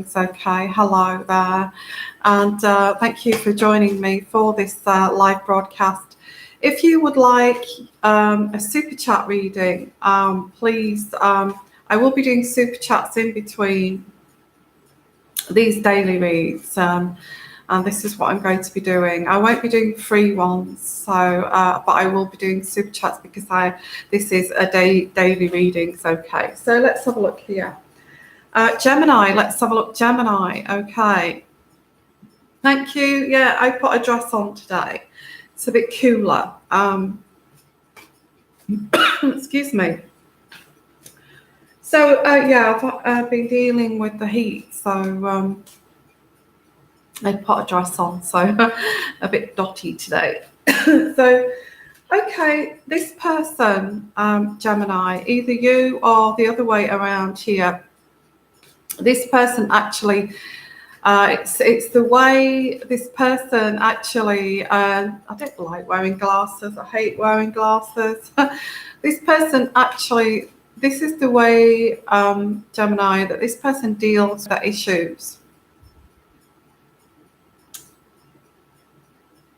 Okay, hello there, and thank you for joining me for this live broadcast. If you would like a super chat reading, please, I will be doing super chats in between these daily reads, and this is what I'm going to be doing. I won't be doing free ones, so but I will be doing super chats because this is a daily readings. Okay, so let's have a look here. Gemini, let's have a look. Gemini, okay. Thank you. Yeah, I put a dress on today. It's a bit cooler. Excuse me. So, yeah, I've been dealing with the heat. So, I put a dress on. So, a bit dotty today. So, okay, this person, Gemini, either you or the other way around here, this person actually, it's the way this person actually, I don't like wearing glasses, I hate wearing glasses. This person actually, this is the way, Gemini, that this person deals with issues.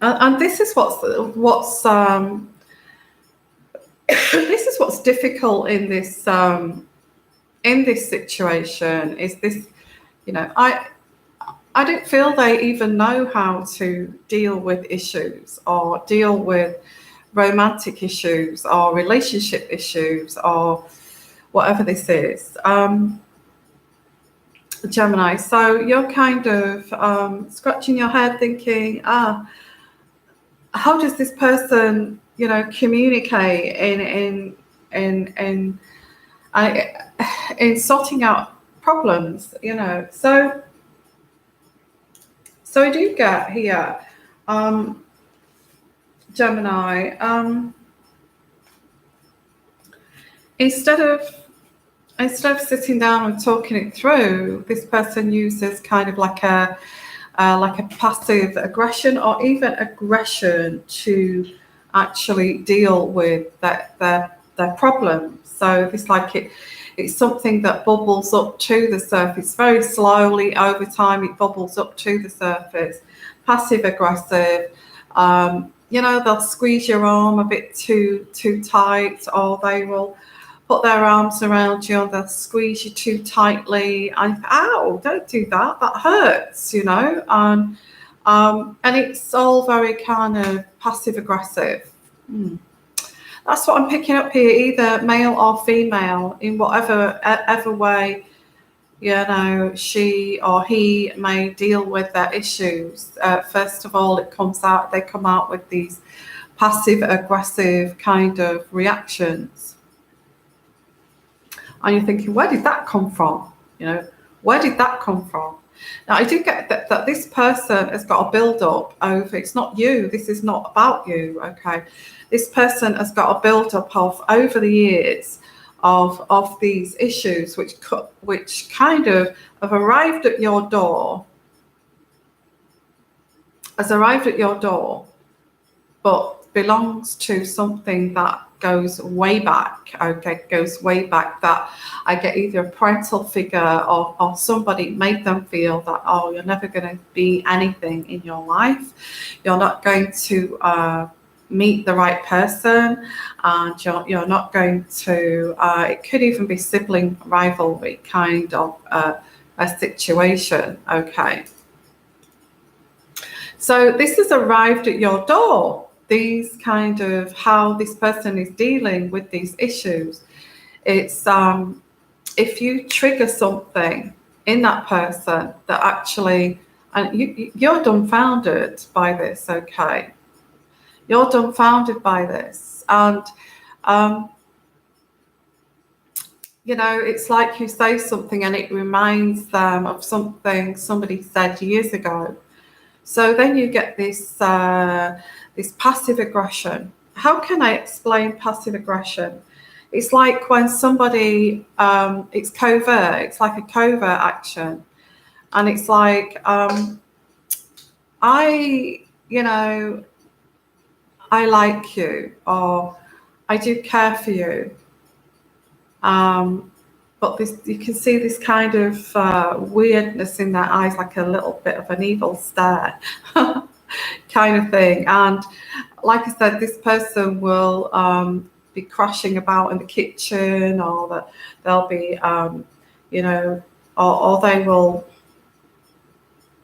And this is what's this is what's difficult in this situation, is this, you know, I don't feel they even know how to deal with issues or deal with romantic issues or relationship issues or whatever this is. Gemini, so you're kind of scratching your head thinking, how does this person, you know, communicate in sorting out problems, you know. So I do get here, Gemini, instead of sitting down and talking it through, this person uses kind of like a passive aggression or even aggression to actually deal with their problems. So it's like it's something that bubbles up to the surface very slowly. Over time, it bubbles up to the surface. Passive aggressive. You know, they'll squeeze your arm a bit too tight, or they will put their arms around you and they'll squeeze you too tightly. And ow, don't do that. That hurts, you know. And it's all very kind of passive aggressive. That's what I'm picking up here, either male or female, in whatever way, you know, she or he may deal with their issues. First of all, they come out with these passive aggressive kind of reactions. And you're thinking, where did that come from? You know, where did that come from? Now, I do get that this person has got a build-up over, it's not you, this is not about you, okay? This person has got a build-up of, over the years, of these issues which kind of have arrived at your door, but belongs to something that goes way back, okay, that I get either a parental figure or somebody made them feel that, oh, you're never going to be anything in your life, you're not going to meet the right person, and you're not going to, it could even be sibling rivalry kind of a situation, okay. So this has arrived at your door. These kind of how this person is dealing with these issues. It's if you trigger something in that person that actually, and you're dumbfounded by this, okay? You're dumbfounded by this, and you know, it's like you say something and it reminds them of something somebody said years ago. So then you get this this passive aggression. How can I explain passive aggression? It's like when somebody, it's covert. It's like a covert action, and it's like you know, I like you, or I do care for you. but this, you can see this kind of weirdness in their eyes, like a little bit of an evil stare kind of thing. And like I said, this person will be crashing about in the kitchen, or that they'll be, or they will.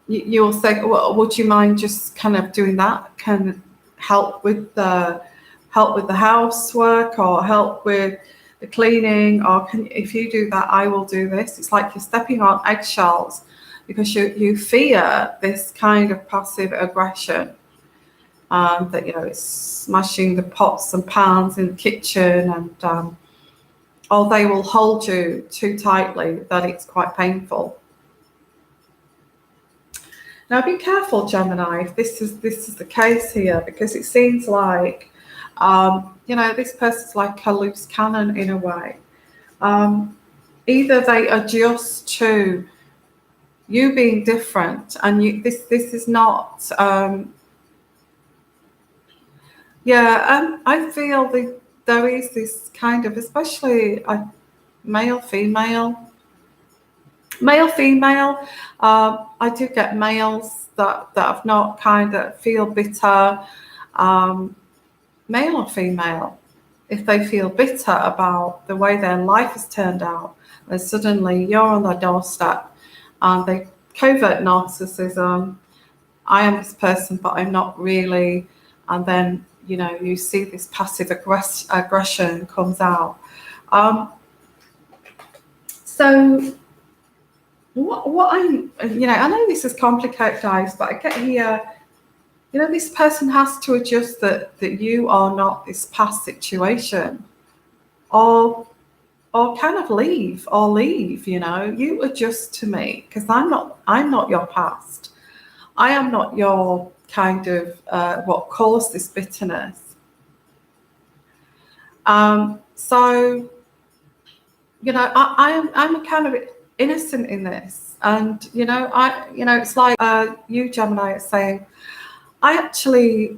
You'll say, well, would you mind just kind of doing that? Can help with the housework, or help with the cleaning, or if you do that, I will do this. It's like you're stepping on eggshells because you fear this kind of passive aggression, that it's smashing the pots and pans in the kitchen, and or they will hold you too tightly that it's quite painful. Now, be careful, Gemini, if this is the case here, because it seems like, this person's like a loose cannon in a way. Either they adjust to you being different, and this is not. I feel there is this kind of, especially male, female. I do get males that have not kind of feel bitter, male or female. If they feel bitter about the way their life has turned out, then suddenly you're on their doorstep, and they covert narcissism. I am this person, but I'm not really. And then, you see this passive aggression comes out. So what I'm, I know this is complicated, guys, but I get here, this person has to adjust that you are not this past situation, or kind of leave, you adjust to me, because I'm not your past. I am not your kind of what caused this bitterness. So, I'm kind of innocent in this, and it's like you, Gemini, are saying, I actually,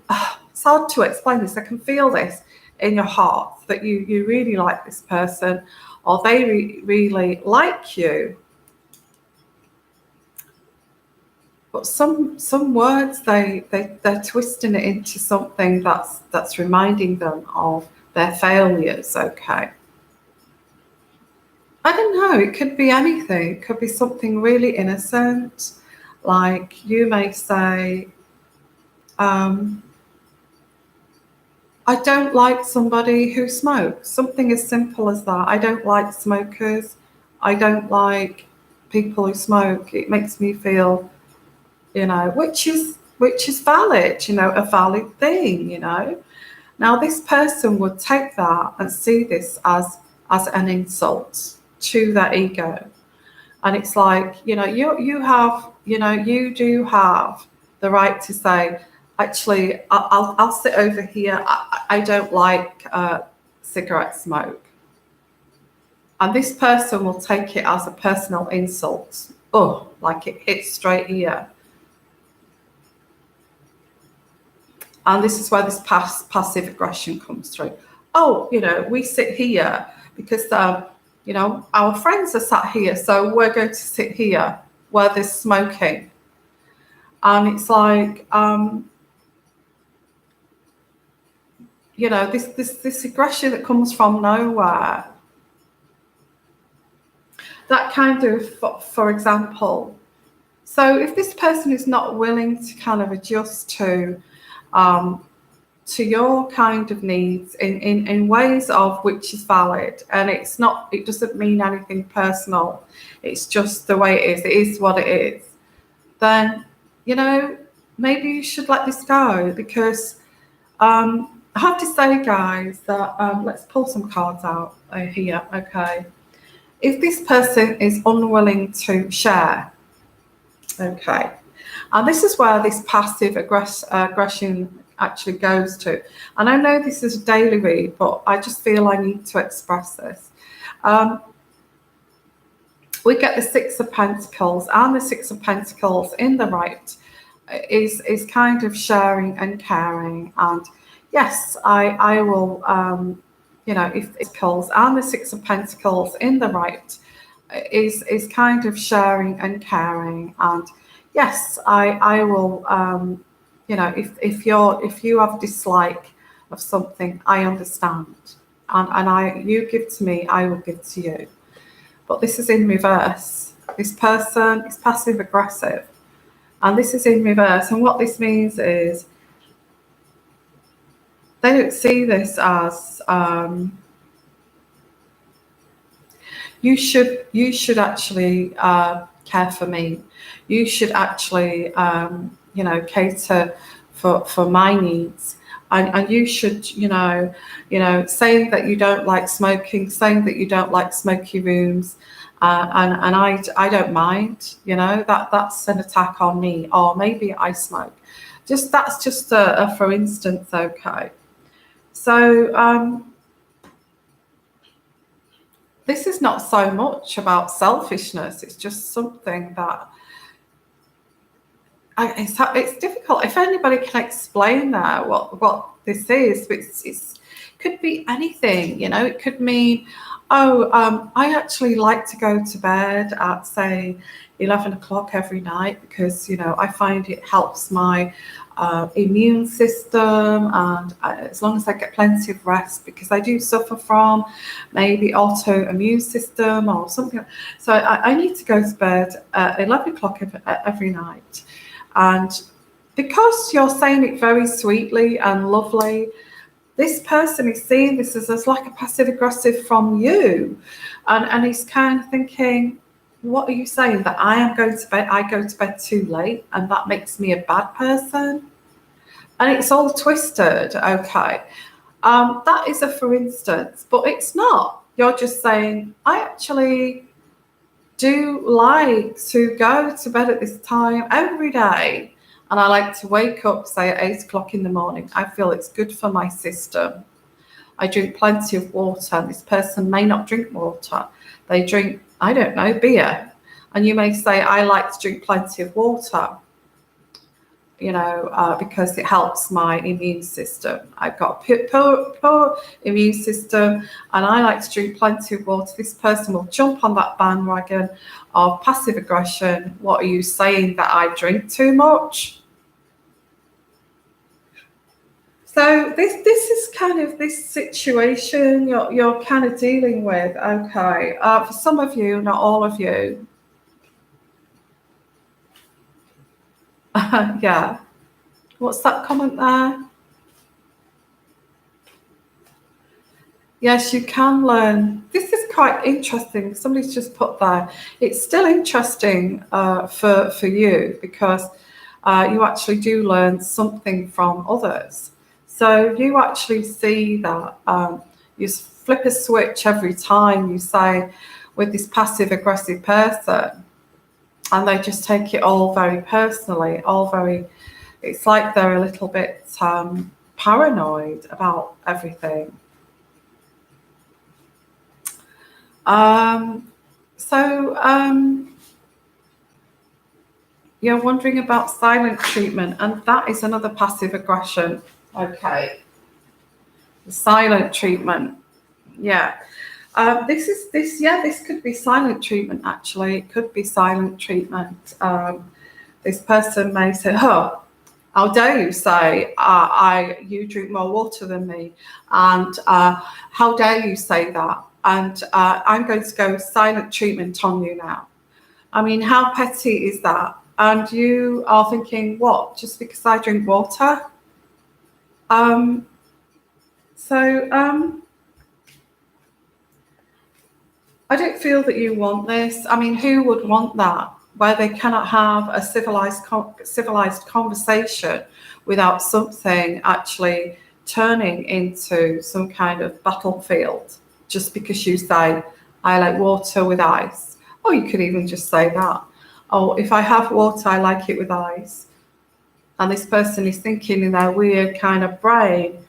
it's hard to explain this. I can feel this in your heart that you really like this person, or they really like you. But some words they're twisting it into something that's reminding them of their failures. Okay. I don't know, it could be anything. It could be something really innocent, like you may say, I don't like somebody who smokes. Something as simple as that. I don't like smokers. I don't like people who smoke. It makes me feel, which is valid, a valid thing, Now, this person would take that and see this as an insult to their ego. And it's like, you do have the right to say, actually, I'll sit over here. I don't like cigarette smoke. And this person will take it as a personal insult. Oh, like it hits straight here. And this is where this passive aggression comes through. Oh, we sit here because, our friends are sat here, so we're going to sit here where there's smoking. And it's like, this aggression that comes from nowhere. That kind of, for example, so if this person is not willing to kind of adjust to your kind of needs in ways of which is valid, and it doesn't mean anything personal, it's just the way it is what it is, then, maybe you should let this go, because I have to say, guys, that let's pull some cards out here, okay? If this person is unwilling to share, okay, and this is where this passive aggression actually goes to. And I know this is a daily read, but I just feel I need to express this. We get the Six of Pentacles, and the Six of Pentacles in the right is kind of sharing and caring. And yes, I will, if Pentacles and the Six of Pentacles in the right is kind of sharing and caring. And yes, I will, you know, if you have dislike of something, I understand, and you give to me, I will give to you. But this is in reverse. This person is passive aggressive, and this is in reverse. And what this means is they don't see this as you should actually care for me. You should actually you know, cater for my needs. And you should, you know, saying that you don't like smoking, saying that you don't like smoky rooms, and I don't mind, you know, that's an attack on me. Or maybe I smoke. That's just a for instance, okay. So this is not so much about selfishness. It's just something that it's difficult. If anybody can explain that, what this is, it's could be anything, you know. It could mean, I actually like to go to bed at, say, 11 o'clock every night because, you know, I find it helps my immune system, and as long as I get plenty of rest, because I do suffer from maybe autoimmune system or something. So I need to go to bed at 11 o'clock every night. And because you're saying it very sweetly and lovely, this person is seeing this as like a passive aggressive from you, and he's kind of thinking, what are you saying, that I go to bed too late and that makes me a bad person? And it's all twisted, okay. That is a for instance, but it's not. You're just saying, I actually do like to go to bed at this time every day, and I like to wake up, say, at 8 o'clock in the morning. I feel it's good for my system. I drink plenty of water. This person may not drink water. They drink, I don't know, beer. And you may say, I like to drink plenty of water, you know, because it helps my immune system. I've got a poor immune system, and I like to drink plenty of water. This person will jump on that bandwagon of passive aggression. What are you saying, that I drink too much? So this is kind of this situation you're kind of dealing with, okay. For some of you, not all of you. Yeah. What's that comment there? Yes, you can learn. This is quite interesting. Somebody's just put there. It's still interesting for you, because you actually do learn something from others. So you actually see that you flip a switch every time you say with this passive aggressive person, and they just take it all very personally, it's like they're a little bit paranoid about everything. You're wondering about silent treatment, and that is another passive aggression. Okay. The silent treatment. Yeah. This could be silent treatment, actually. It could be silent treatment. This person may say, oh, how dare you say you drink more water than me, and how dare you say that, and I'm going to go silent treatment on you now. I mean, how petty is that? And you are thinking, what, just because I drink water? I don't feel that you want this. I mean, who would want that, where they cannot have a civilized conversation without something actually turning into some kind of battlefield, just because you say, I like water with ice? Or you could even just say that, oh, if I have water, I like it with ice. And this person is thinking in their weird kind of brain,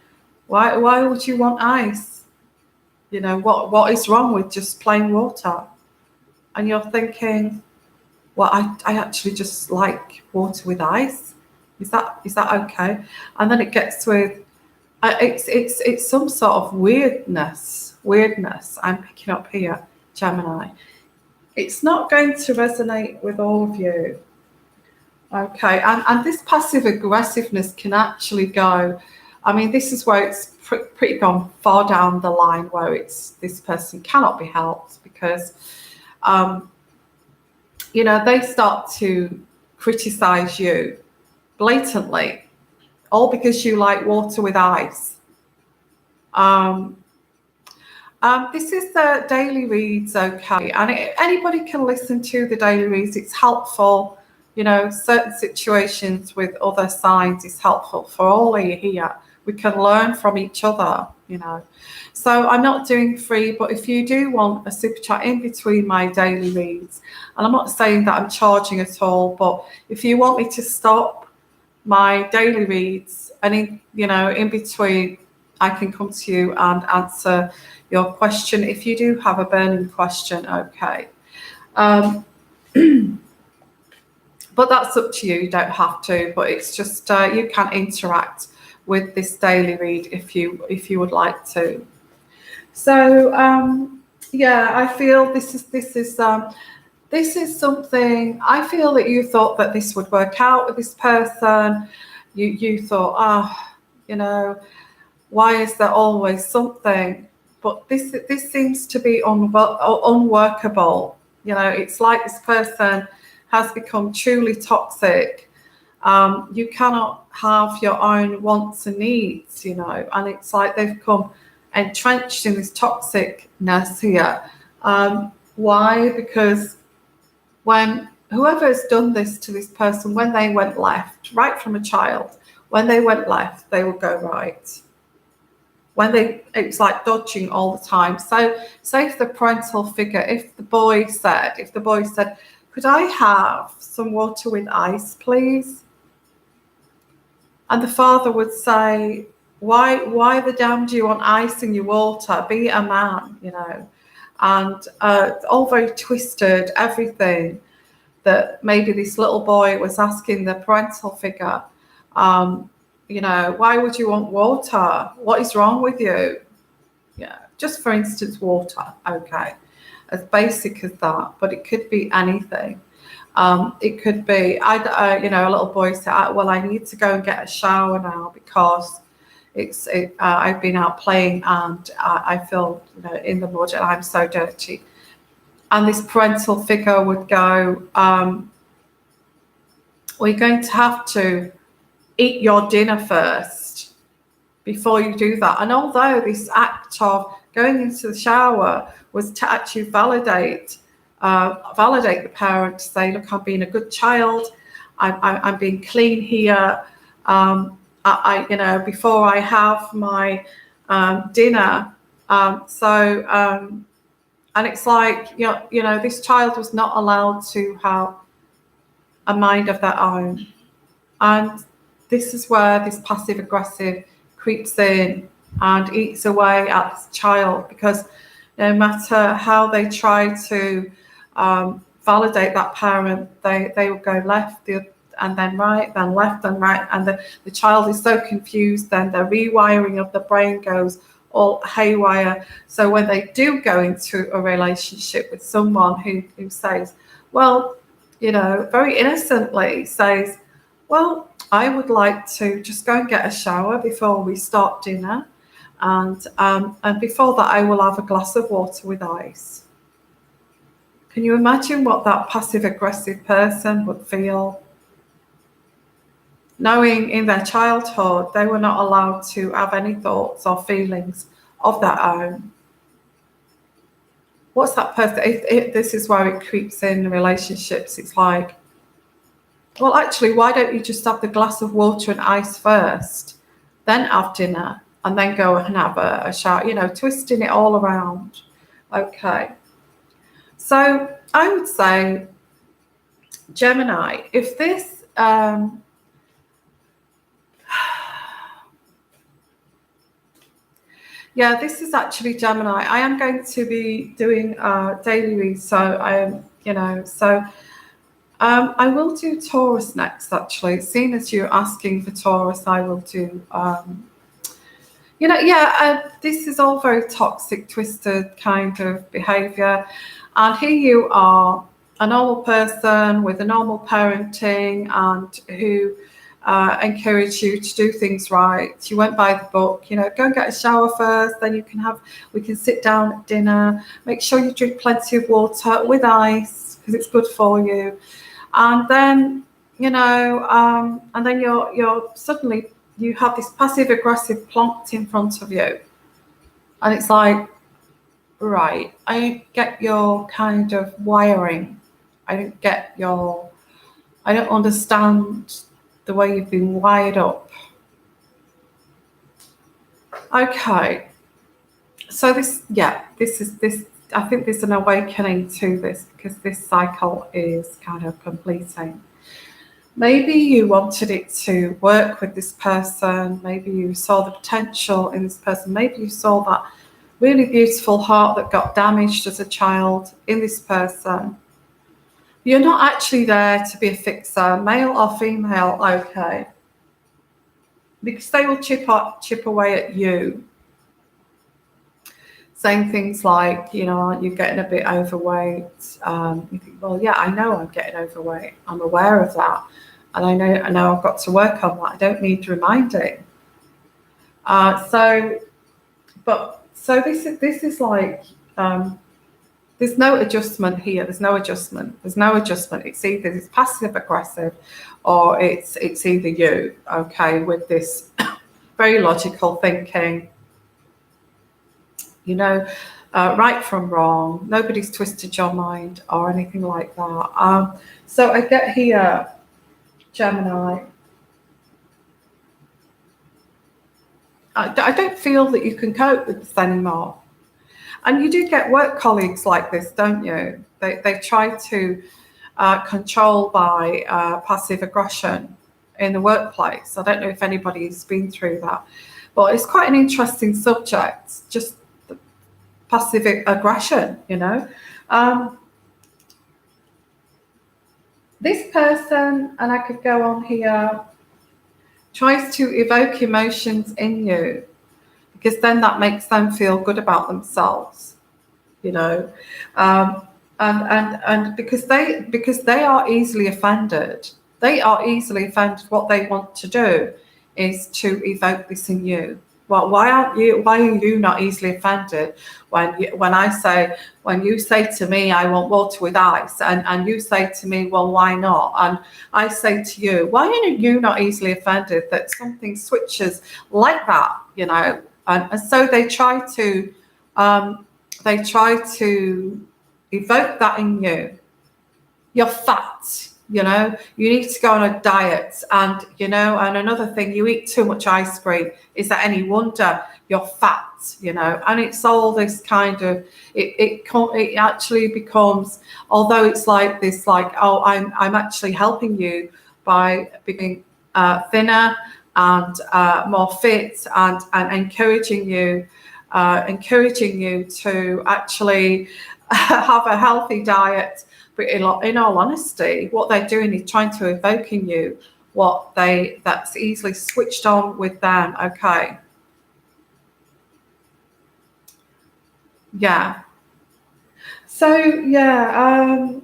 why would you want ice? You know, what is wrong with just plain water? And you're thinking, well, I actually just like water with ice. Is that okay? And then it gets with it's some sort of weirdness I'm picking up here, Gemini. it's not going to resonate with all of you. Okay, and this passive aggressiveness can actually go, I mean, this is where it's pretty gone far down the line, where it's this person cannot be helped because, you know, they start to criticize you blatantly, all because you like water with ice. This is the daily reads, okay, and anybody can listen to the daily reads. It's helpful, you know, certain situations with other signs is helpful for all of you here. We can learn from each other, you know. So I'm not doing free, but if you do want a super chat in between my daily reads, and I'm not saying that I'm charging at all, but if you want me to stop my daily reads and in between, I can come to you and answer your question if you do have a burning question, okay. But that's up to you. You don't have to, but it's just you can interact with this daily read if you would like to. So yeah, I feel this is something. I feel that you thought that this would work out with this person. You thought, you know, why is there always something? But this seems to be unworkable. You know, it's like this person has become truly toxic. You cannot have your own wants and needs, you know, and it's like they've become entrenched in this toxicness here. Why? Because when whoever has done this to this person, when they went left, right from a child, when they went left, they will go right. It's like dodging all the time. So say if the parental figure, if the boy said, could I have some water with ice, please? And the father would say, why the damn do you want ice in your water? Be a man, you know. And all very twisted, everything that maybe this little boy was asking the parental figure, you know, why would you want water? What is wrong with you? Yeah, just for instance, water, okay, as basic as that, but it could be anything. It could be, you know, a little boy said, well, I need to go and get a shower now because I've been out playing and I feel, you know, in the mud and I'm so dirty. And this parental figure would go, we're going to have to eat your dinner first before you do that. And although this act of going into the shower was to actually validate the parent, to say, look, I'm being a good child, I'm being clean here, I you know, before I have my dinner. And it's like, you know, this child was not allowed to have a mind of their own. And this is where this passive aggressive creeps in and eats away at this child, because no matter how they try to validate that parent, they will go left and then right, then left and right, and the child is so confused, then the rewiring of the brain goes all haywire. So when they do go into a relationship with someone who says, well, you know, very innocently says, well, I would like to just go and get a shower before we start dinner, and before that I will have a glass of water with ice. Can you imagine what that passive aggressive person would feel, knowing in their childhood they were not allowed to have any thoughts or feelings of their own? What's that person, if this is where it creeps in relationships, it's like, well, actually, why don't you just have the glass of water and ice first, then have dinner, and then go and have a shower, you know, twisting it all around. Okay. So I would say, Gemini, if this, yeah, this is actually Gemini. I am going to be doing daily reads, so I am, you know, so I will do Taurus next, actually. Seeing as you're asking for Taurus, I will do, you know, yeah, this is all very toxic, twisted kind of behavior. And here you are, a normal person with a normal parenting, and who encourage you to do things right. You went by the book, go and get a shower first, then we can sit down at dinner. Make sure you drink plenty of water with ice because it's good for you. And then, and then you're suddenly you have this passive aggressive plonked in front of you. And it's like, right, I get your kind of wiring. I don't understand the way you've been wired up. Okay. So this, I think there's an awakening to this, because this cycle is kind of completing. Maybe you wanted it to work with this person. Maybe you saw the potential in this person. Maybe you saw that really beautiful heart that got damaged as a child in this person. You're not actually there to be a fixer, male or female, okay? Because they will chip away at you, saying things like, you're getting a bit overweight. You think, well, yeah, I know I'm getting overweight. I'm aware of that. And I know I've got to work on that. I don't need reminding. So this is like, there's no adjustment here. There's no adjustment. It's either this passive aggressive, or it's either you, okay, with this very logical thinking, right from wrong. Nobody's twisted your mind or anything like that. So I get here, Gemini, I don't feel that you can cope with this anymore. And you do get work colleagues like this, don't you? They try to control by passive aggression in the workplace. I don't know if anybody's been through that, but it's quite an interesting subject, just the passive aggression, This person, and I could go on here, tries to evoke emotions in you, because then that makes them feel good about themselves, and because they are easily offended. What they want to do is to evoke this in you. Well, why are you not easily offended when you say to me, I want water with ice, and you say to me, well, why not? And I say to you, why are you not easily offended that something switches like that, And so they try to evoke that in you. You're fat, you need to go on a diet, and and another thing, you eat too much ice cream. Is that any wonder you're fat? And it's all this kind of, it actually becomes, although it's like this, like, oh, I'm actually helping you by becoming thinner and more fit, and encouraging you to actually have a healthy diet. But in all honesty, what they're doing is trying to evoke in you that's easily switched on with them. Okay. Yeah. So yeah.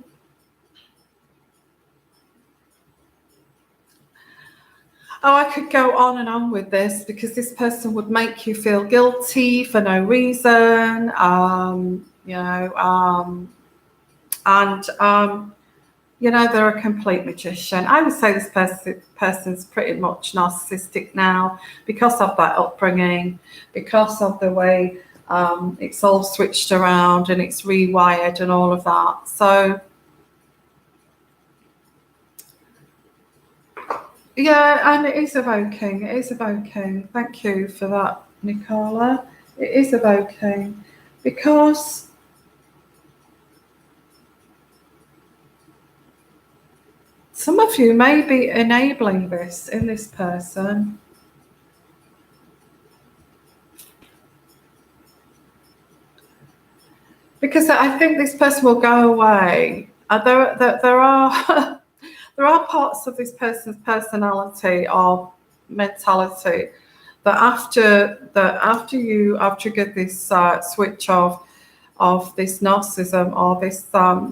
I could go on and on with this, because this person would make you feel guilty for no reason. They're a complete magician. I would say this person's pretty much narcissistic now, because of that upbringing, because of the way it's all switched around and it's rewired and all of that. So yeah, and it is evoking. Thank you for that, Nicola. It is evoking, because some of you may be enabling this in this person. Because I think this person will go away. There are there are parts of this person's personality or mentality that after you have triggered this switch of of this narcissism or this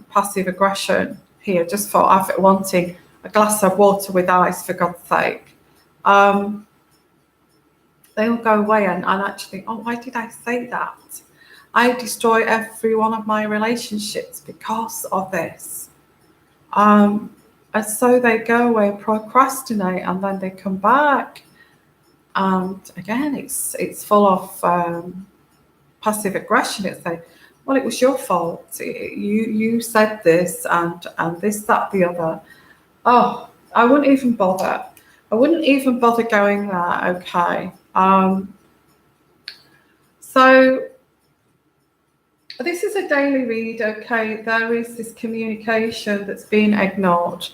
passive aggression here, just for wanting a glass of water with ice, for God's sake, they will go away and actually think, oh, why did I say that? I destroy every one of my relationships because of this. And so they go away and procrastinate, and then they come back. And again, it's full of passive aggression. It's like, well, it was your fault. You said this and this, that, the other. Oh, I wouldn't even bother. I wouldn't even bother going there. Okay. So this is a daily read. Okay, there is this communication that's been ignored,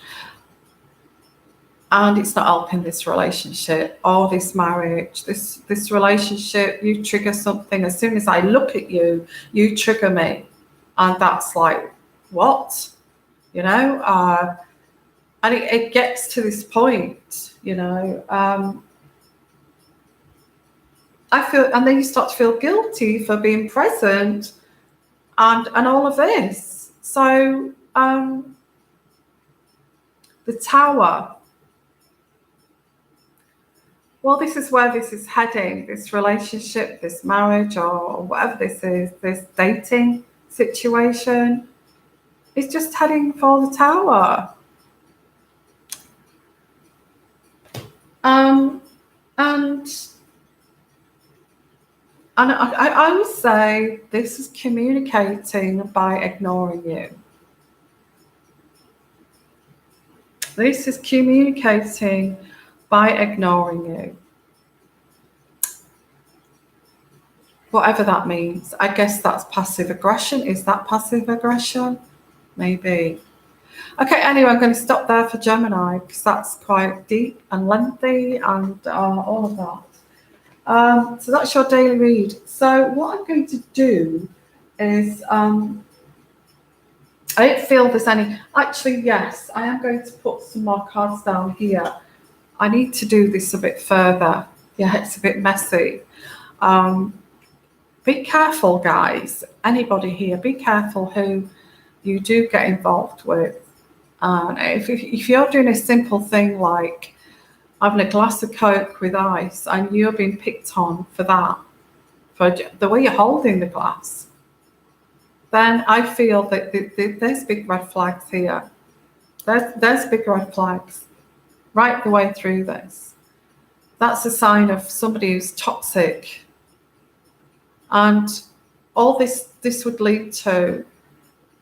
and it's not helping this relationship or this marriage, this relationship. You trigger something. As soon as I look at you, you trigger me, and that's like, what? You know, and it gets to this point, you know. I feel, and then you start to feel guilty for being present and all of this. So the Tower. Well, this is where this is heading, this relationship, this marriage, or whatever this is, this dating situation. It's just heading for the Tower. And I would say this is communicating by ignoring you. This is communicating by ignoring you. Whatever that means. I guess that's passive aggression. Is that passive aggression? Maybe. Okay, anyway, I'm going to stop there for Gemini, because that's quite deep and lengthy and all of that. So that's your daily read. So what I'm going to do is, I don't feel there's any, actually, yes, I am going to put some more cards down here. I need to do this a bit further. Yeah, it's a bit messy. Be careful, guys. Anybody here, be careful who you do get involved with. If you're doing a simple thing like having a glass of Coke with ice and you're being picked on for that, for the way you're holding the glass, then I feel that there's big red flags here. There's big red flags right the way through this. That's a sign of somebody who's toxic. And all this would lead to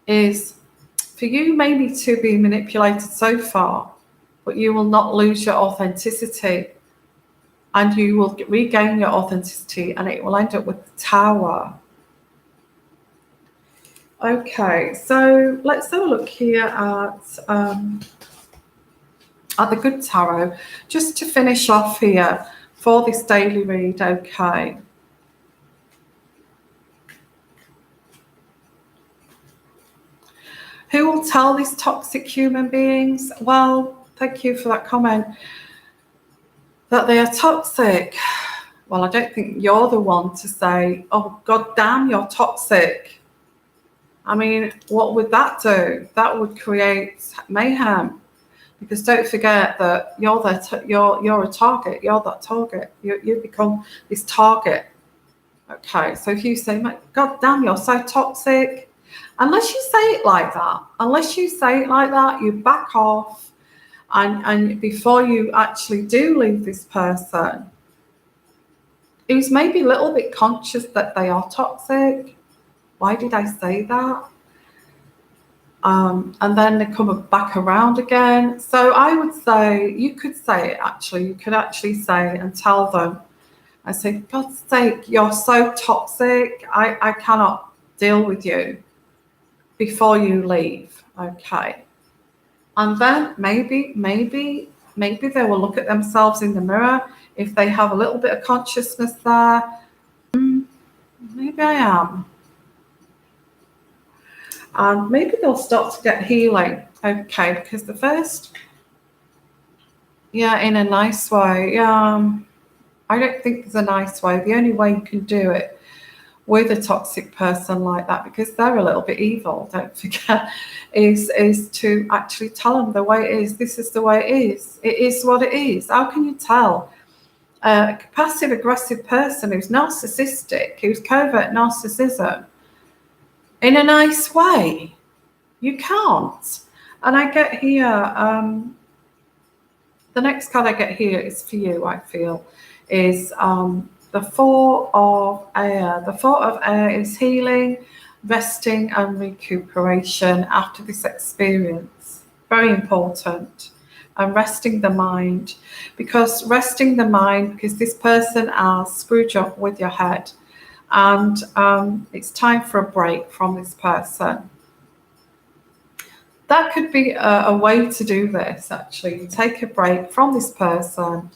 is for you maybe to be manipulated so far, but you will not lose your authenticity, and you will regain your authenticity, and it will end up with the Tower. Okay, so let's have a look here at the Good Tarot, just to finish off here for this daily read. Okay. Who will tell these toxic human beings? Well, thank you for that comment, that they are toxic. Well, I don't think you're the one to say, oh, God damn, you're toxic. I mean, what would that do? That would create mayhem. Because don't forget that you're a target. You're that target. You become this target. Okay, so if you say, God damn, you're so toxic. Unless you say it like that, you back off, and before you actually do leave this person, who's maybe a little bit conscious that they are toxic. Why did I say that? And then they come back around again. So I would say, you could say it actually. You could actually say and tell them, I say, for God's sake, you're so toxic. I cannot deal with you before you leave. Okay. And then maybe they will look at themselves in the mirror. If they have a little bit of consciousness there, maybe I am. And maybe they'll start to get healing. Okay, because the first, in a nice way. I don't think there's a nice way. The only way you can do it with a toxic person like that, because they're a little bit evil, don't forget, is to actually tell them the way it is. This is the way it is. It is what it is. How can you tell a passive aggressive person who's narcissistic, who's covert narcissism, in a nice way? You can't. And I get here, the next card I get here is for you, I feel, is the Four of Air. The Four of Air is healing, resting and recuperation after this experience. Very important. And resting the mind. Because this person has screwed you up with your head. And it's time for a break from this person. That could be a way to do this, actually. You take a break from this person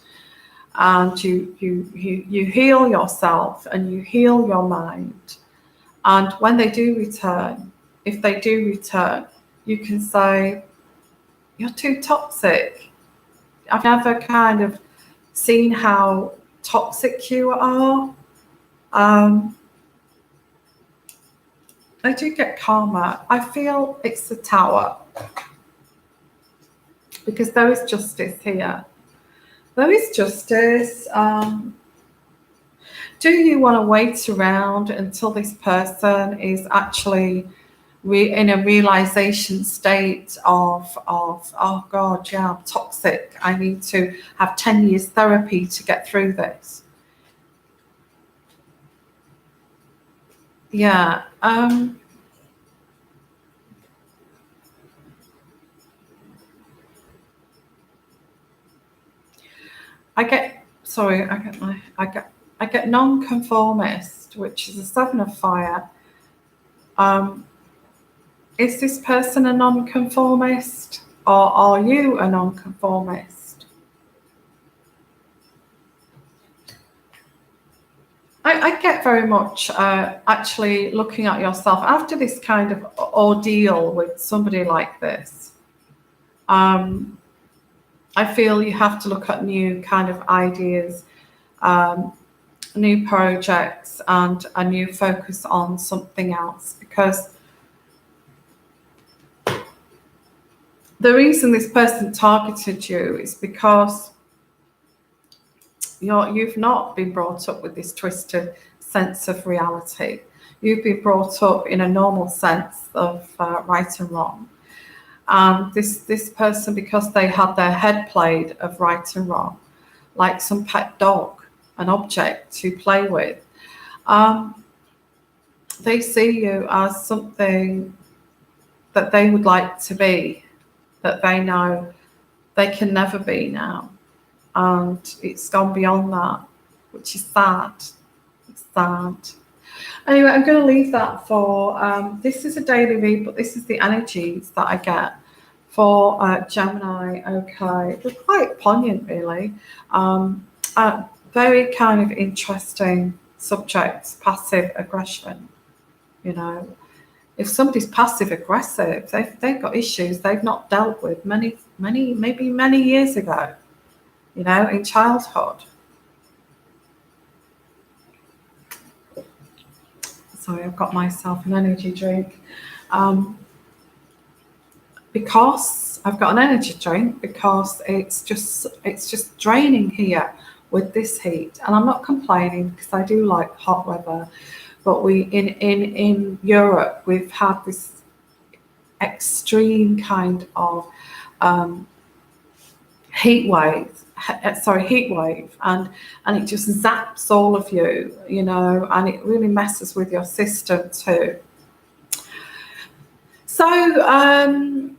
and you heal yourself and you heal your mind. And when they do return, if they do return, you can say, you're too toxic. I've never kind of seen how toxic you are. I do get karma. I feel it's the Tower, because there is justice here. There is justice. Do you want to wait around until this person is actually in a realization state of oh God, yeah, I'm toxic. I need to have 10 years therapy to get through this? Yeah. I get non-conformist, which is a 7 of fire. Is this person a non-conformist, or are you a non-conformist? I get very much actually looking at yourself after this kind of ordeal with somebody like this. I feel you have to look at new kind of ideas, new projects, and a new focus on something else, because the reason this person targeted you is because you've not been brought up with this twisted sense of reality. You've been brought up in a normal sense of right and wrong. And this person, because they had their head played of right and wrong, like some pet dog, an object to play with, they see you as something that they would like to be, that they know they can never be now. And it's gone beyond that, which is sad. It's sad. Anyway, I'm going to leave that for, this is a daily read, but this is the energies that I get for Gemini. Okay, they're quite poignant, really. Very kind of interesting subjects, passive aggression. You know, if somebody's passive aggressive, they've got issues they've not dealt with maybe many years ago, you know, in childhood. Sorry, I've got myself an energy drink. Because I've got an energy drink, because it's just draining here with this heat. And I'm not complaining, because I do like hot weather. But we in Europe, we've had this extreme kind of heat wave, and it just zaps all of you, you know, and it really messes with your system too. So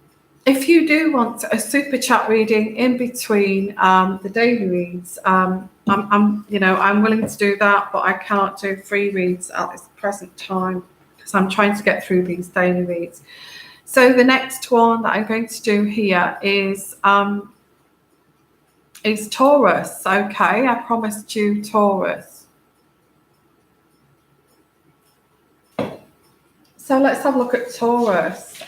if you do want a super chat reading in between the daily reads, I'm willing to do that, but I cannot do free reads at this present time, because I'm trying to get through these daily reads. So the next one that I'm going to do here is Taurus. Okay, I promised you Taurus. So let's have a look at Taurus.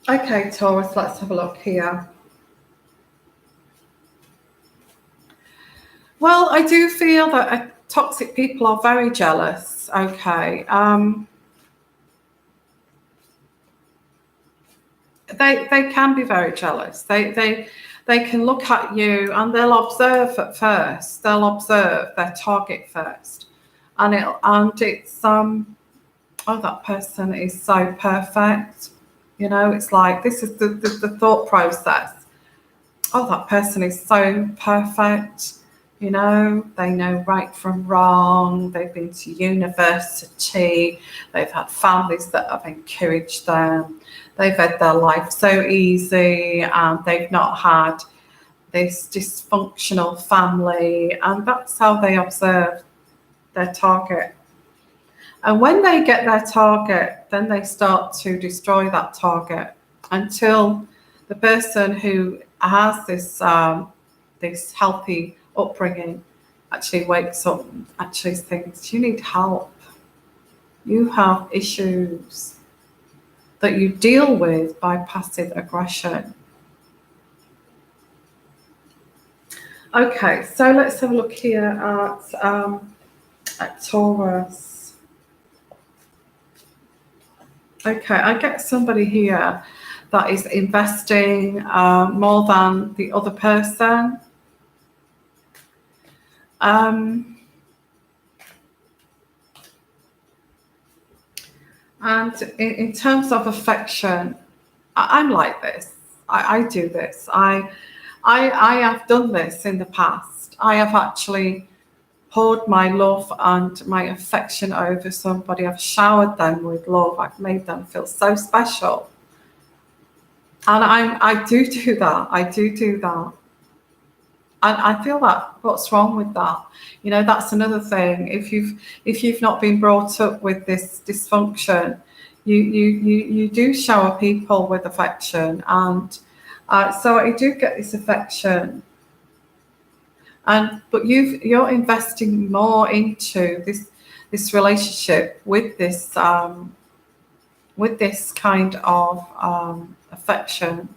Okay, Taurus, let's have a look here. Well, I do feel that toxic people are very jealous. Okay. They can be very jealous. They can look at you and they'll observe at first. They'll observe their target first, and it's oh, that person is so perfect. You know, it's like this is the thought process. Oh, that person is so perfect. You know, they know right from wrong. They've been to university. They've had families that have encouraged them. They've had their life so easy, and they've not had this dysfunctional family. And that's how they observe their target. And when they get their target, then they start to destroy that target until the person who has this healthy upbringing actually wakes up and actually thinks, you need help. You have issues that you deal with by passive aggression. Okay, so let's have a look here at Taurus. Okay, I get somebody here that is investing more than the other person. And in terms of affection, I'm like this. I do this. I have done this in the past. I have actually poured my love and my affection over somebody. I've showered them with love. I've made them feel so special. And I do that. I do that. And I feel that what's wrong with that? You know, that's another thing. If you've not been brought up with this dysfunction, you do shower people with affection, and so I do get this affection. But you're investing more into this relationship with this kind of affection.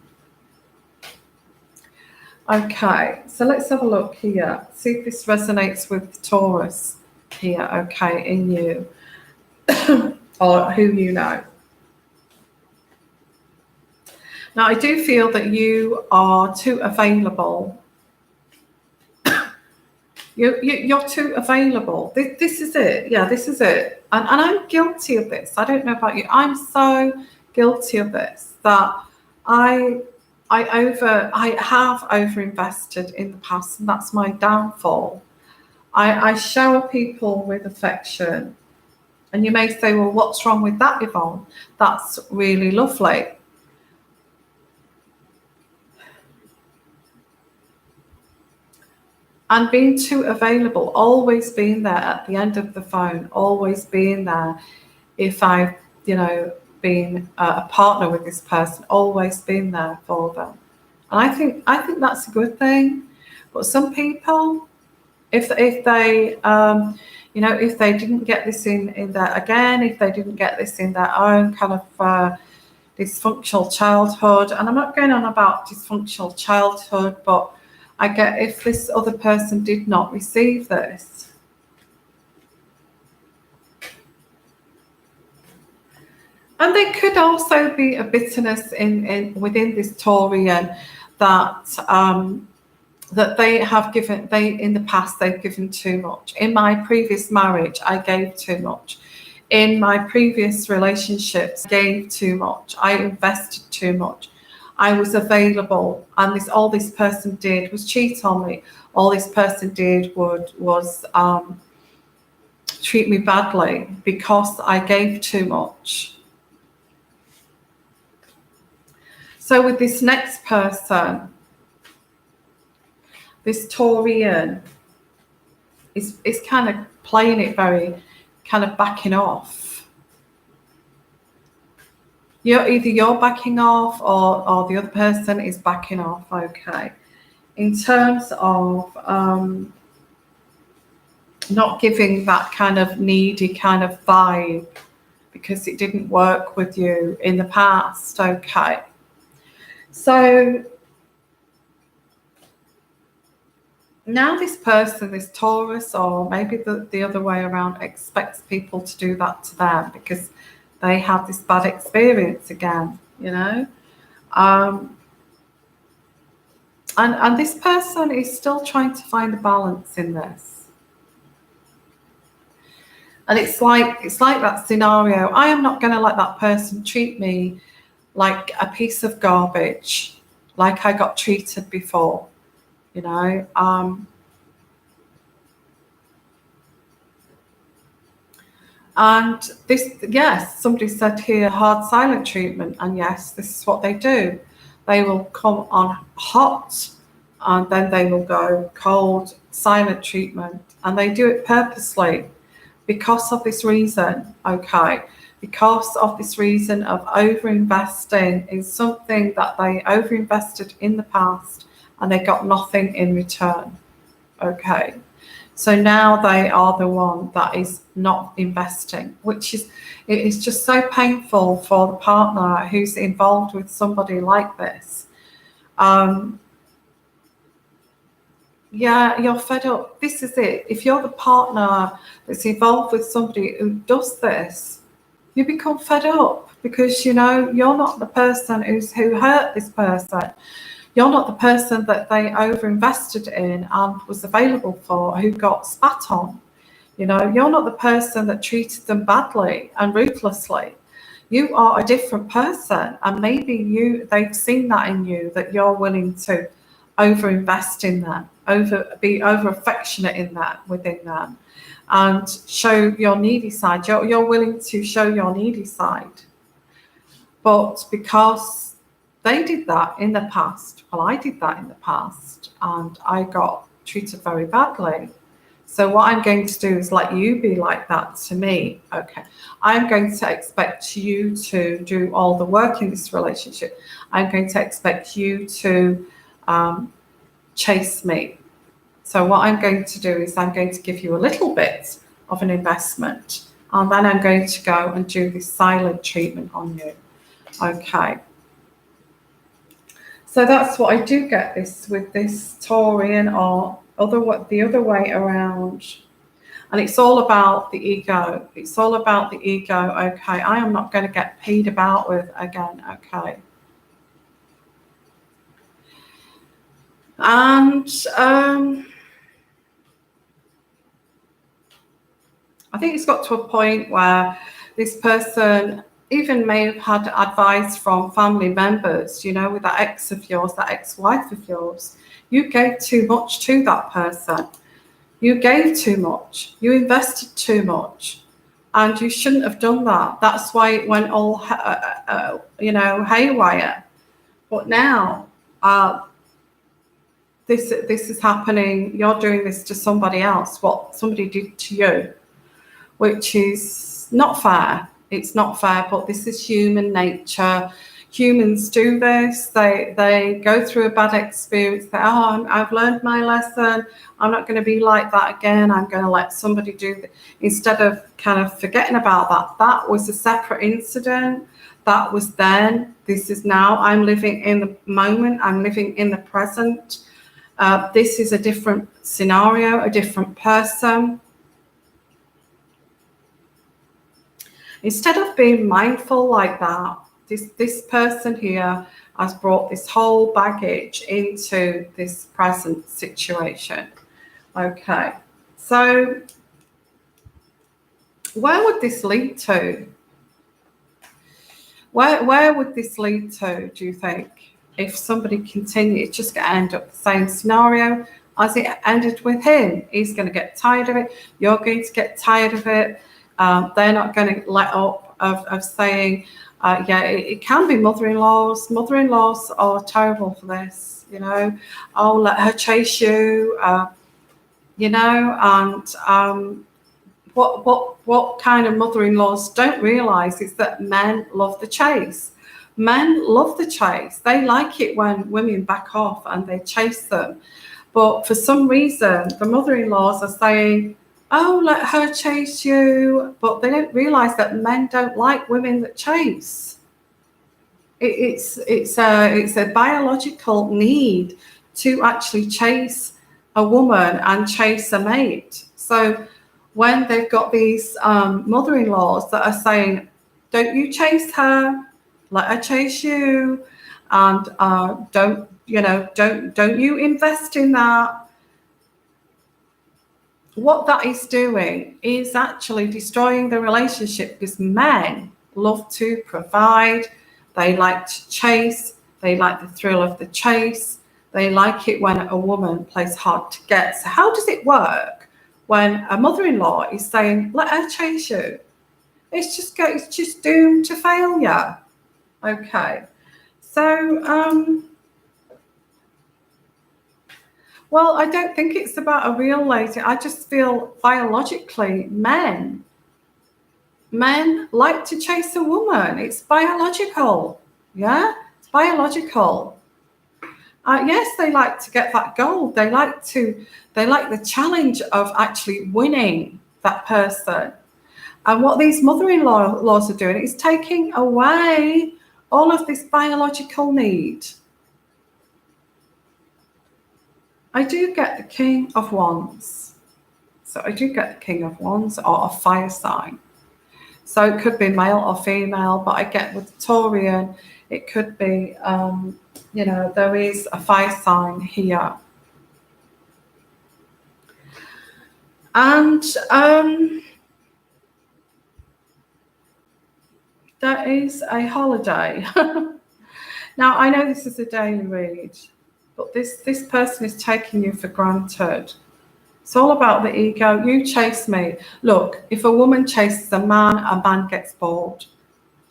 Okay, so let's have a look here. See if this resonates with Taurus here. Okay, in you or who you know. Now, I do feel that you are too available. You're too available. This is it. Yeah, this is it. And I'm guilty of this. I don't know about you. I'm so guilty of this that I have overinvested in the past, and that's my downfall. I shower people with affection. And you may say, well, what's wrong with that, Yvonne? That's really lovely. And being too available, always being there at the end of the phone, always being there if I've, been a partner with this person, always being there for them. And I think that's a good thing. But some people, if they if they didn't get this in their, again, if they didn't get this in their own kind of dysfunctional childhood, and I'm not going on about dysfunctional childhood, but I get if this other person did not receive this. And there could also be a bitterness in within this Taurian that they have given, in the past they've given too much. In my previous marriage, I gave too much. In my previous relationships, I gave too much. I invested too much. I was available, and all this person did was cheat on me. All this person did was treat me badly because I gave too much. So with this next person, this Taurian is kind of playing it very, kind of backing off. You're backing off or the other person is backing off. Okay. In terms of not giving that kind of needy kind of vibe because it didn't work with you in the past. Okay. So Now this person, this Taurus, or maybe the other way around, expects people to do that to them because they have this bad experience again, you know. And this person is still trying to find a balance in this. And it's like that scenario. I am not going to let that person treat me like a piece of garbage, like I got treated before, you know. And this, yes, somebody said here, hard silent treatment. And yes, this is what they do. They will come on hot and then they will go cold, silent treatment. And they do it purposely because of this reason, okay? Because of this reason of overinvesting in something that they overinvested in the past and they got nothing in return, okay? So now they are the one that is not investing, which is, it is just so painful for the partner who's involved with somebody like this. Yeah, you're fed up. This is it. If you're the partner that's involved with somebody who does this, you become fed up because, you know, you're not the person who hurt this person. You're not the person that they overinvested in and was available for, who got spat on. You know, you're not the person that treated them badly and ruthlessly. You are a different person, and maybe they've seen that in you, that you're willing to overinvest in them, be over affectionate in that, within them, and show your needy side. You're willing to show your needy side. But because they did that in the past, well, I did that in the past, and I got treated very badly. So what I'm going to do is let you be like that to me. Okay. I'm going to expect you to do all the work in this relationship. I'm going to expect you to chase me. So what I'm going to do is I'm going to give you a little bit of an investment, and then I'm going to go and do this silent treatment on you. Okay. So that's what I do get this with this Taurian, or the other way around. And it's all about the ego. It's all about the ego. Okay. I am not going to get peed about with again. Okay. And I think it's got to a point where this person even may have had advice from family members, you know, with that ex of yours, that ex-wife of yours. You gave too much to that person. You gave too much. You invested too much. And you shouldn't have done that. That's why it went all, haywire. But now, this is happening. You're doing this to somebody else, what somebody did to you, which is not fair. It's not fair, but this is human nature. Humans do this. They go through a bad experience. I've learned my lesson. I'm not going to be like that again. I'm going to let somebody do that. Instead of kind of forgetting about that. That was a separate incident. That was then. This is now. I'm living in the moment. I'm living in the present. This is a different scenario, a different person. Instead of being mindful like that, this person here has brought this whole baggage into this present situation. Okay, so where would this lead to? Where would this lead to, do you think? If somebody continues, it's just going to end up the same scenario as it ended with him. He's going to get tired of it. You're going to get tired of it. They're not going to let up of saying, it can be mother-in-laws. Mother-in-laws are terrible for this, you know. Oh, let her chase you, and what kind of mother-in-laws don't realise is that men love the chase. Men love the chase. They like it when women back off and they chase them. But for some reason, the mother-in-laws are saying, oh, let her chase you. But they don't realise that men don't like women that chase. It's a biological need to actually chase a woman and chase a mate. So when they've got these mother-in-laws that are saying, don't you chase her, let her chase you, and don't you invest in that. What that is doing is actually destroying the relationship, because men love to provide, they like to chase, they like the thrill of the chase, they like it when a woman plays hard to get. So how does it work when a mother-in-law is saying, let her chase you? It's just doomed to failure. Okay, so well, I don't think it's about a real lady. I just feel biologically men like to chase a woman. It's biological. Yeah, it's biological. Yes, they like to get that gold. They like the challenge of actually winning that person. And what these mother-in-laws are doing is taking away all of this biological need. I do get the King of Wands. So I do get the King of Wands, or a fire sign. So it could be male or female, but I get with Taurian, it could be, there is a fire sign here. And there is a holiday. Now, I know this is a daily read, but this person is taking you for granted. It's all about the ego. You chase me. Look, if a woman chases a man gets bored.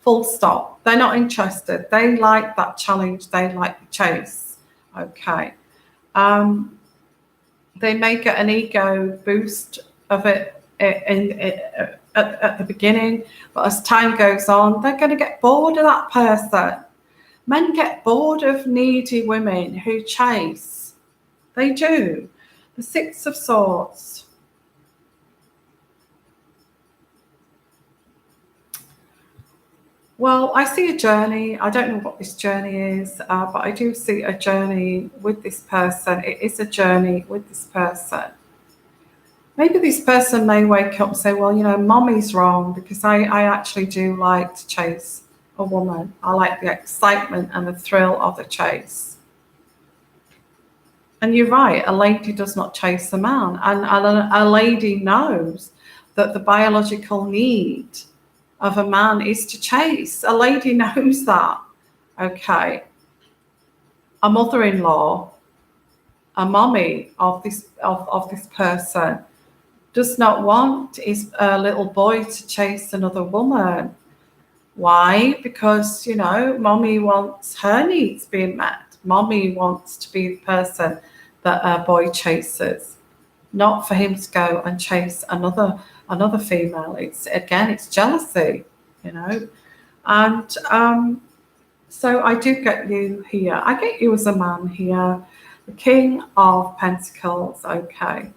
Full stop. They're not interested. They like that challenge. They like the chase. Okay. They may get an ego boost of it at the beginning, but as time goes on, they're going to get bored of that person. Men get bored of needy women who chase. They do. The Six of Swords. Well, I see a journey. I don't know what this journey is, but I do see a journey with this person. It is a journey with this person. Maybe this person may wake up and say, well, mommy's wrong, because I actually do like to chase a woman. I like the excitement and the thrill of the chase. And you're right, a lady does not chase a man. And a lady knows that the biological need of a man is to chase. A lady knows that. Okay. A mother-in-law, a mommy of this person, does not want his little boy to chase another woman. Why? Because, mommy wants her needs being met. Mommy wants to be the person that a boy chases, not for him to go and chase another female. It's jealousy, And so I do get you here. I get you as a man here. The King of Pentacles. Okay.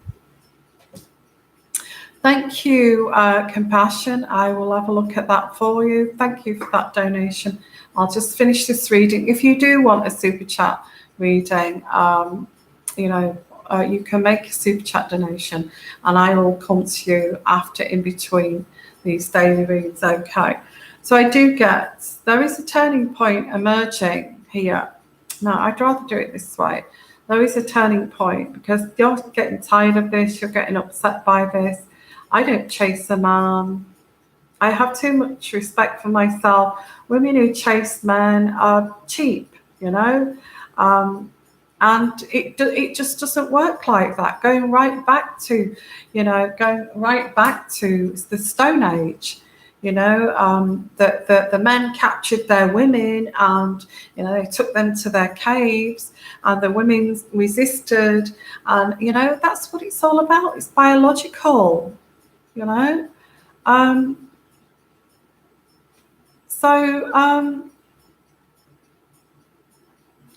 Thank you, Compassion. I will have a look at that for you. Thank you for that donation. I'll just finish this reading. If you do want a super chat reading, you can make a super chat donation, and I will come to you after, in between these daily reads. Okay. So I do get, there is a turning point emerging here. Now, I'd rather do it this way. There is a turning point, because you're getting tired of this. You're getting upset by this. I don't chase a man. I have too much respect for myself. Women who chase men are cheap, and it just doesn't work like that. Going right back to the Stone Age. The men captured their women, and they took them to their caves, and the women resisted, and that's what it's all about. It's biological.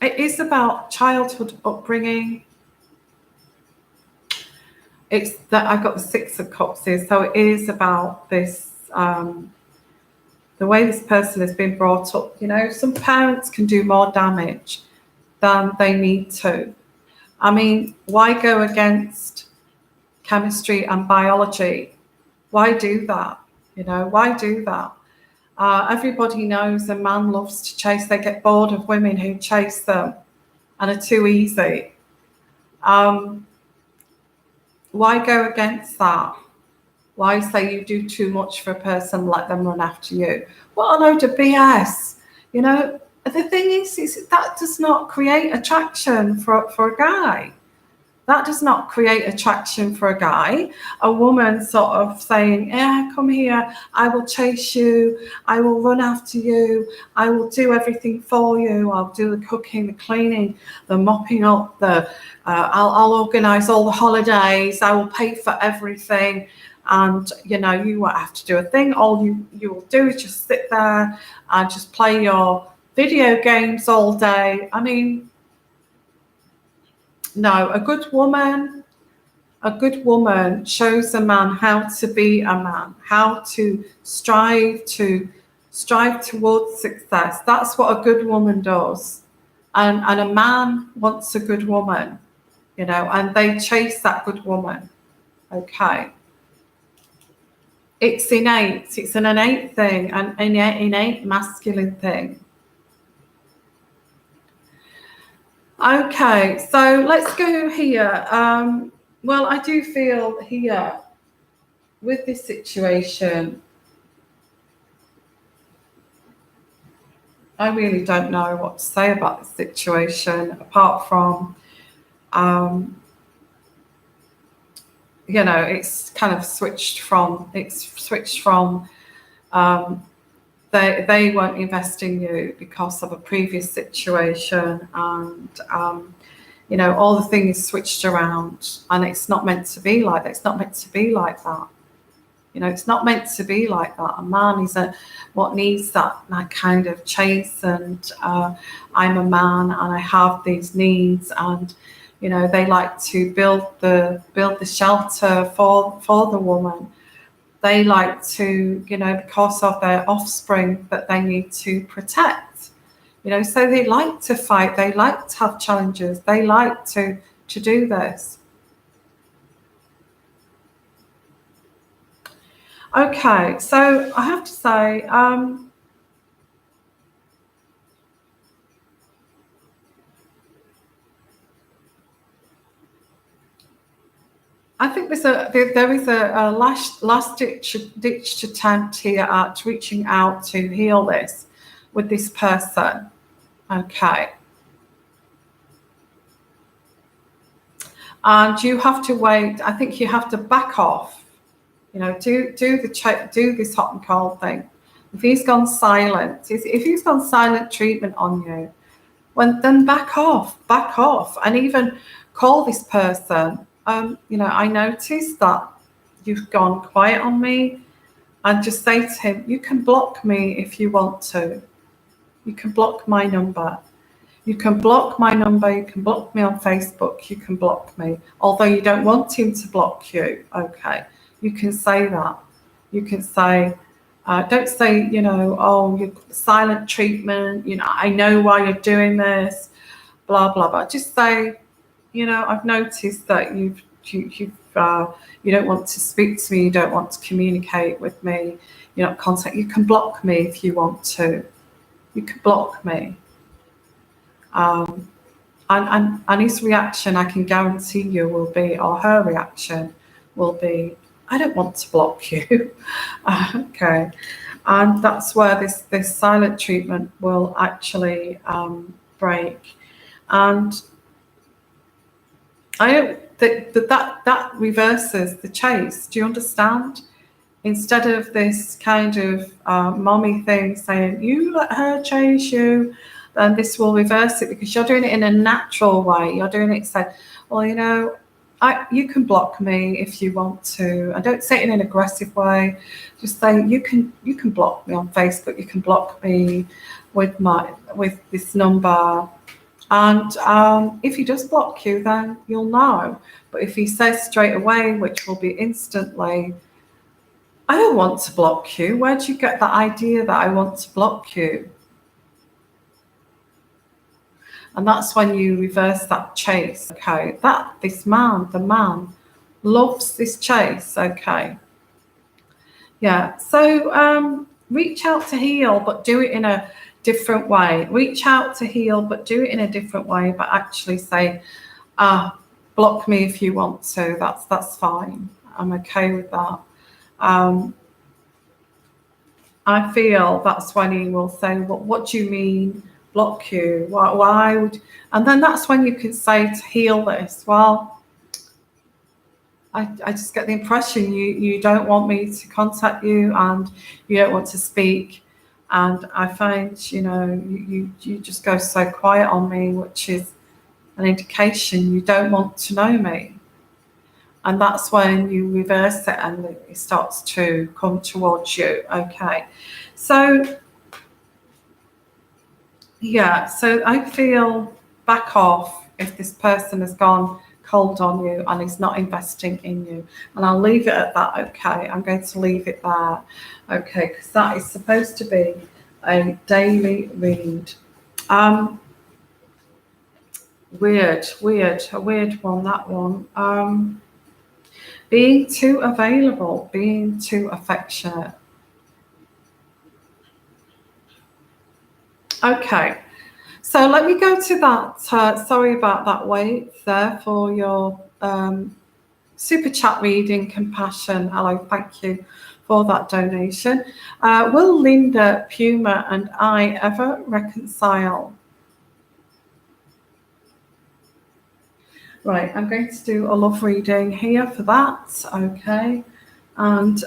It is about childhood upbringing. It's that I've got the Six of Cups here, so it is about this, the way this person has been brought up. Some parents can do more damage than they need to. I mean, why go against chemistry and biology? Why do that? You know, why do that? Everybody knows a man loves to chase. They get bored of women who chase them and are too easy. Why go against that? Why say you do too much for a person, let them run after you? What a load of BS. You know, the thing is that does not create attraction for a guy. That does not create attraction for a guy. A woman sort of saying, yeah, come here, I will chase you, I will run after you, I will do everything for you, I'll do the cooking, the cleaning, the mopping up, I'll organise all the holidays, I will pay for everything. And, you know, you won't have to do a thing. All you will do is just sit there and just play your video games all day. I mean, no, a good woman shows a man how to be a man, how to strive towards success. That's what a good woman does. And a man wants a good woman, you know, and they chase that good woman. Okay. It's innate. It's an innate thing, an innate masculine thing. Okay, so let's go here. Well, I do feel here with this situation, I really don't know what to say about this situation apart from, you know, it's kind of switched from, they won't invest in you because of a previous situation, and you know, all the things switched around, and it's not meant to be like that. It's not meant to be like that. You know, it's not meant to be like that. A man is what needs that kind of chase, and I'm a man and I have these needs, and you know, they like to build the shelter for the woman. They like to, you know, because of their offspring that they need to protect, you know, so they like to fight, they like to have challenges, they like to do this. Okay, so I have to say, I think there is a last ditch attempt here at reaching out to heal this with this person. Okay. And you have to wait. I think you have to back off. You know, do this hot and cold thing. If he's gone silent, if he's gone silent treatment on you, then back off, and even call this person. You know, I noticed that you've gone quiet on me, and just say to him, you can block me if you want to. You can block my number. You can block my number. You can block me on Facebook. You can block me. Although you don't want him to block you, okay. You can say that. You can say, don't say, you know, oh, you're silent treatment. You know, I know why you're doing this, blah, blah, blah. Just say, you know, I've noticed that you don't want to speak to me, you don't want to communicate with me, you're not contact. You can block me if you want to. You can block me. And his reaction, I can guarantee you, will be, or her reaction will be, I don't want to block you. Okay. And that's where this silent treatment will actually break. And I don't think that reverses the chase. Do you understand? Instead of this kind of mommy thing saying, you let her chase you, then this will reverse it, because you're doing it in a natural way. You're doing it saying, well, you know, you can block me if you want to. And don't say it in an aggressive way. Just say, you can block me on Facebook. You can block me with this number. And if he does block you, then you'll know. But if he says straight away, which will be instantly, I don't want to block you. Where'd you get that idea that I want to block you? And that's when you reverse that chase. Okay, that this man, the man, loves this chase. Okay. Yeah. So reach out to heal, but do it in a different way. Reach out to heal, but do it in a different way. But actually say, block me if you want to. That's fine. I'm okay with that. I feel that's when he will say, what do you mean block you? Why would? And then that's when you can say to heal this. Well, I just get the impression you don't want me to contact you and you don't want to speak. And I find, you just go so quiet on me, which is an indication you don't want to know me. And that's when you reverse it and it starts to come towards you. Okay. So, yeah. So I feel back off if this person has gone cold on you and is not investing in you. And I'll leave it at that. Okay. I'm going to leave it there. Okay. Because that is supposed to be a daily read. A weird one, that one. Being too available, being too affectionate. Okay, so let me go to that. Sorry about that wait there for your super chat reading, Compassion. Hello, thank you for that donation. Will Linda, Puma, and I ever reconcile? Right, I'm going to do a love reading here for that. Okay, and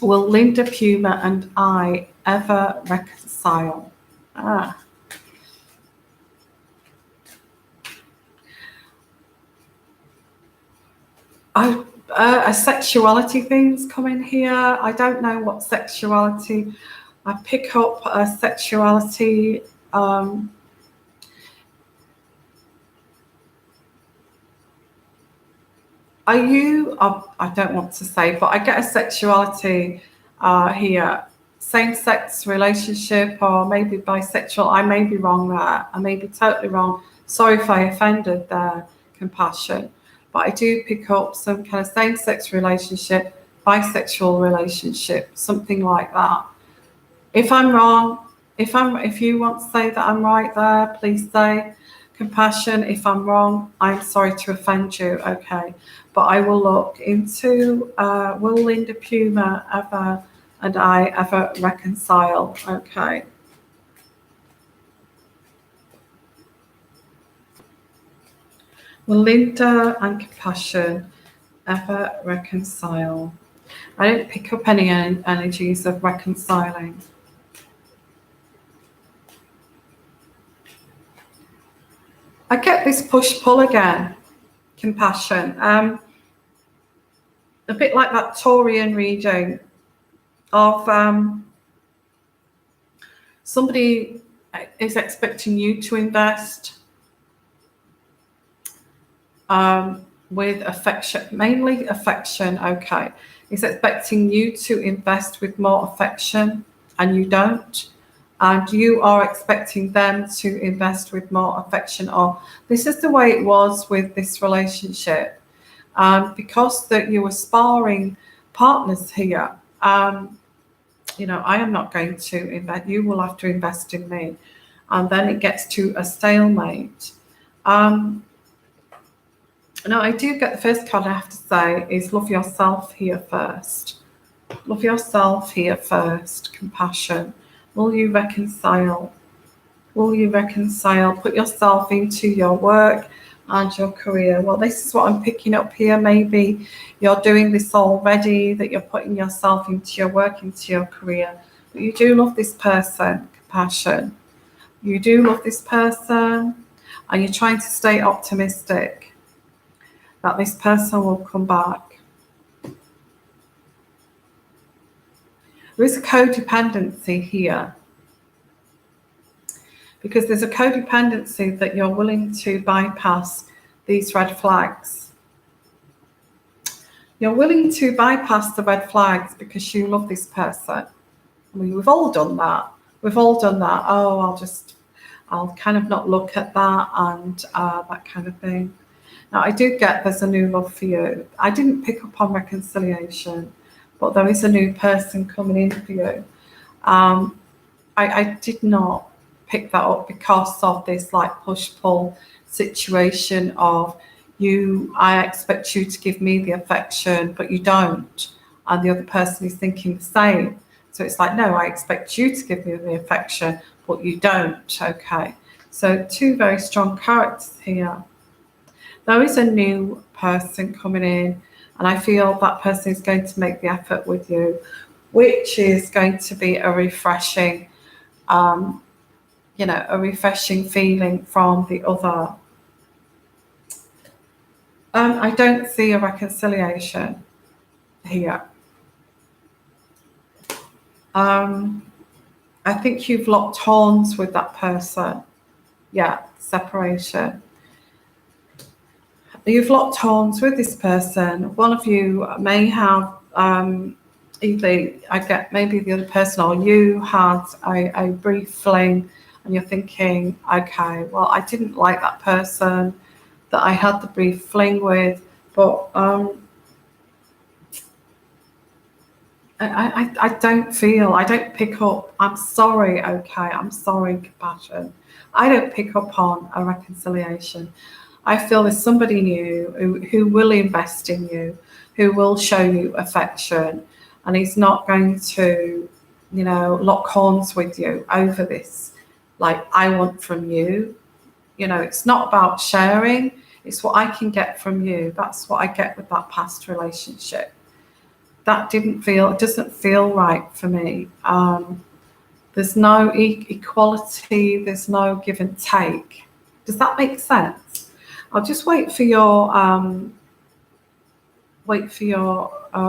will Linda, Puma, and I ever reconcile? A sexuality things come in here. I don't know what sexuality. I pick up a sexuality. Are you, I don't want to say, but I get a sexuality here. Same-sex relationship or maybe bisexual. I may be wrong there. I may be totally wrong. Sorry if I offended there, Compassion. But I do pick up some kind of same-sex relationship, bisexual relationship, something like that. If I'm wrong, if you want to say that I'm right there, please say. Compassion, if I'm wrong, I'm sorry to offend you, okay. But I will look into will Linda, Puma ever and I ever reconcile, okay. Will Linda and Compassion ever reconcile? I don't pick up any energies of reconciling. I get this push-pull again, Compassion. A bit like that Taurian reading of somebody is expecting you to invest with affection, mainly affection, okay. Is expecting you to invest with more affection and you don't. And you are expecting them to invest with more affection, or this is the way it was with this relationship. Because that you were sparring partners here, I am not going to invest, you will have to invest in me. And then it gets to a stalemate. Now, I do get the first card I have to say is love yourself here first. Love yourself here first, Compassion. Will you reconcile? Will you reconcile? Put yourself into your work and your career. Well, this is what I'm picking up here. Maybe you're doing this already, that you're putting yourself into your work, into your career. But you do love this person, Compassion. You do love this person, and you're trying to stay optimistic that this person will come back. There is a codependency here, because there's a codependency that you're willing to bypass these red flags. You're willing to bypass the red flags because you love this person. I mean, we've all done that. We've all done that. Oh, I'll kind of not look at that and that kind of thing. Now, I do get there's a new love for you. I didn't pick up on reconciliation, but there is a new person coming in for you. I did not pick that up because of this like push-pull situation of I expect you to give me the affection, but you don't. And the other person is thinking the same. So it's like, no, I expect you to give me the affection, but you don't. Okay. So two very strong characters here. There is a new person coming in, and I feel that person is going to make the effort with you, which is going to be a refreshing, a refreshing feeling from the other. I don't see a reconciliation here. I think you've locked horns with that person. Yeah, separation. You've locked horns with this person. One of you may have maybe the other person or you had a brief fling, and you're thinking, okay, well, I didn't like that person that I had the brief fling with, but I don't pick up, I'm sorry, okay, I'm sorry, compassion. I don't pick up on a reconciliation. I feel there's somebody new who will invest in you, who will show you affection, and he's not going to, lock horns with you over this. Like, I want from you. It's not about sharing. It's what I can get from you. That's what I get with that past relationship. That doesn't feel right for me. There's no equality. There's no give and take. Does that make sense? I'll just wait for your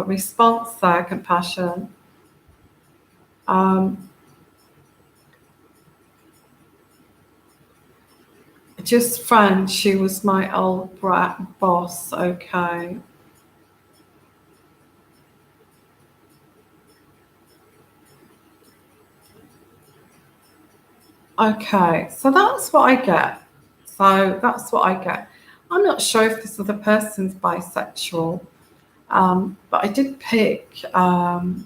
response there, compassion. Just friend, she was my old boss, okay. Okay, so that's what I get. I'm not sure if this other person's bisexual, but I did pick that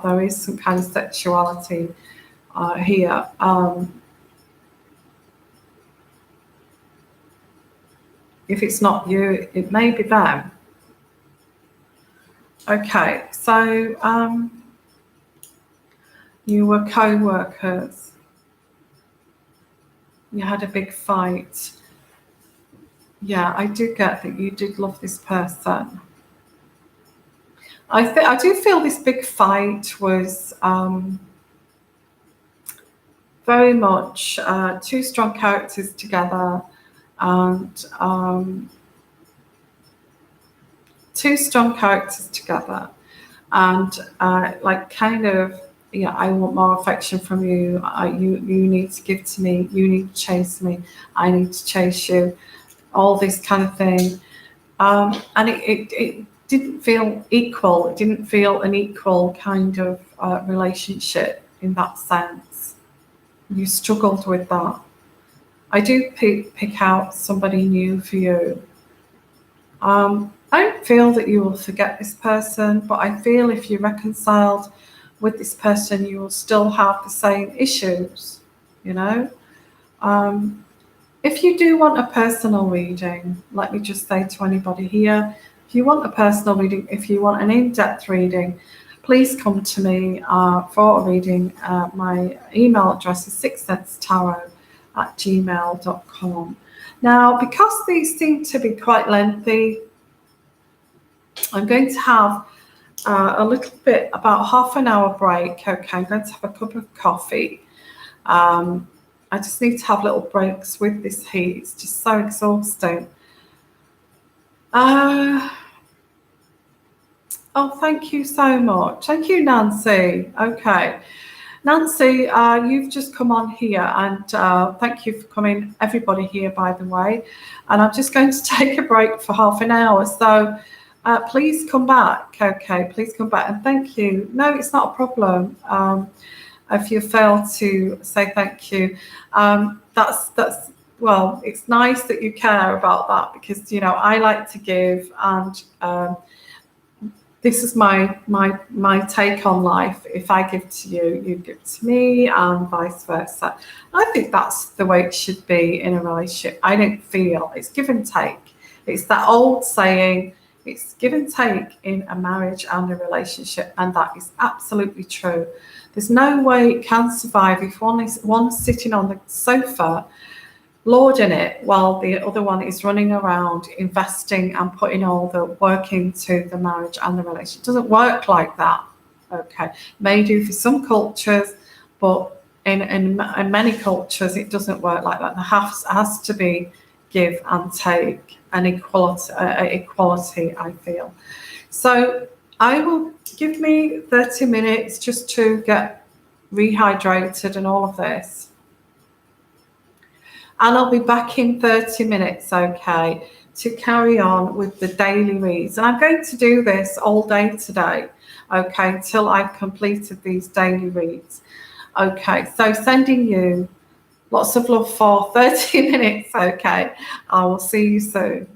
there is some kind of sexuality here. If it's not you, it may be them. Okay, so you were co-workers. You had a big fight. Yeah, I do get that you did love this person. I do feel this big fight was very much two strong characters together, and I want more affection from you. You need to give to me. You need to chase me. I need to chase you. All this kind of thing, and it didn't feel equal. It didn't feel an equal kind of relationship in that sense. You struggled with that. I do pick out somebody new for you. I don't feel that you will forget this person, but I feel if you reconciled with this person, you will still have the same issues, If you do want a personal reading, let me just say to anybody here, if you want a personal reading, if you want an in-depth reading, please come to me for a reading. My email address is sixsensetarot@gmail.com. Now, because these seem to be quite lengthy, I'm going to have a little bit, about half an hour break. Okay, I'm going to have a cup of coffee. I just need to have little breaks with this heat. It's just so exhausting. Thank you so much. Thank you, Nancy. Okay. Nancy, you've just come on here, and thank you for coming, everybody here, by the way. And I'm just going to take a break for half an hour. So please come back. Okay, please come back. And thank you. No, it's not a problem. if you fail to say thank you, that's well, it's nice that you care about that, because I like to give, and this is my take on life. If I give to you, you give to me, and vice versa. I think that's the way it should be in a relationship. I don't feel it's give and take. It's that old saying, it's give and take in a marriage and a relationship, and that is absolutely true. There's no way it can survive if one's sitting on the sofa lording it while the other one is running around investing and putting all the work into the marriage and the relationship. It doesn't work like that. Okay, may do for some cultures, but in many cultures it doesn't work like that. There has to be give and take, and equality, I feel. So I will give me 30 minutes just to get rehydrated and all of this. And I'll be back in 30 minutes, okay, to carry on with the daily reads. And I'm going to do this all day today, okay, until I've completed these daily reads. Okay, so sending you lots of love for 30 minutes, okay. I will see you soon.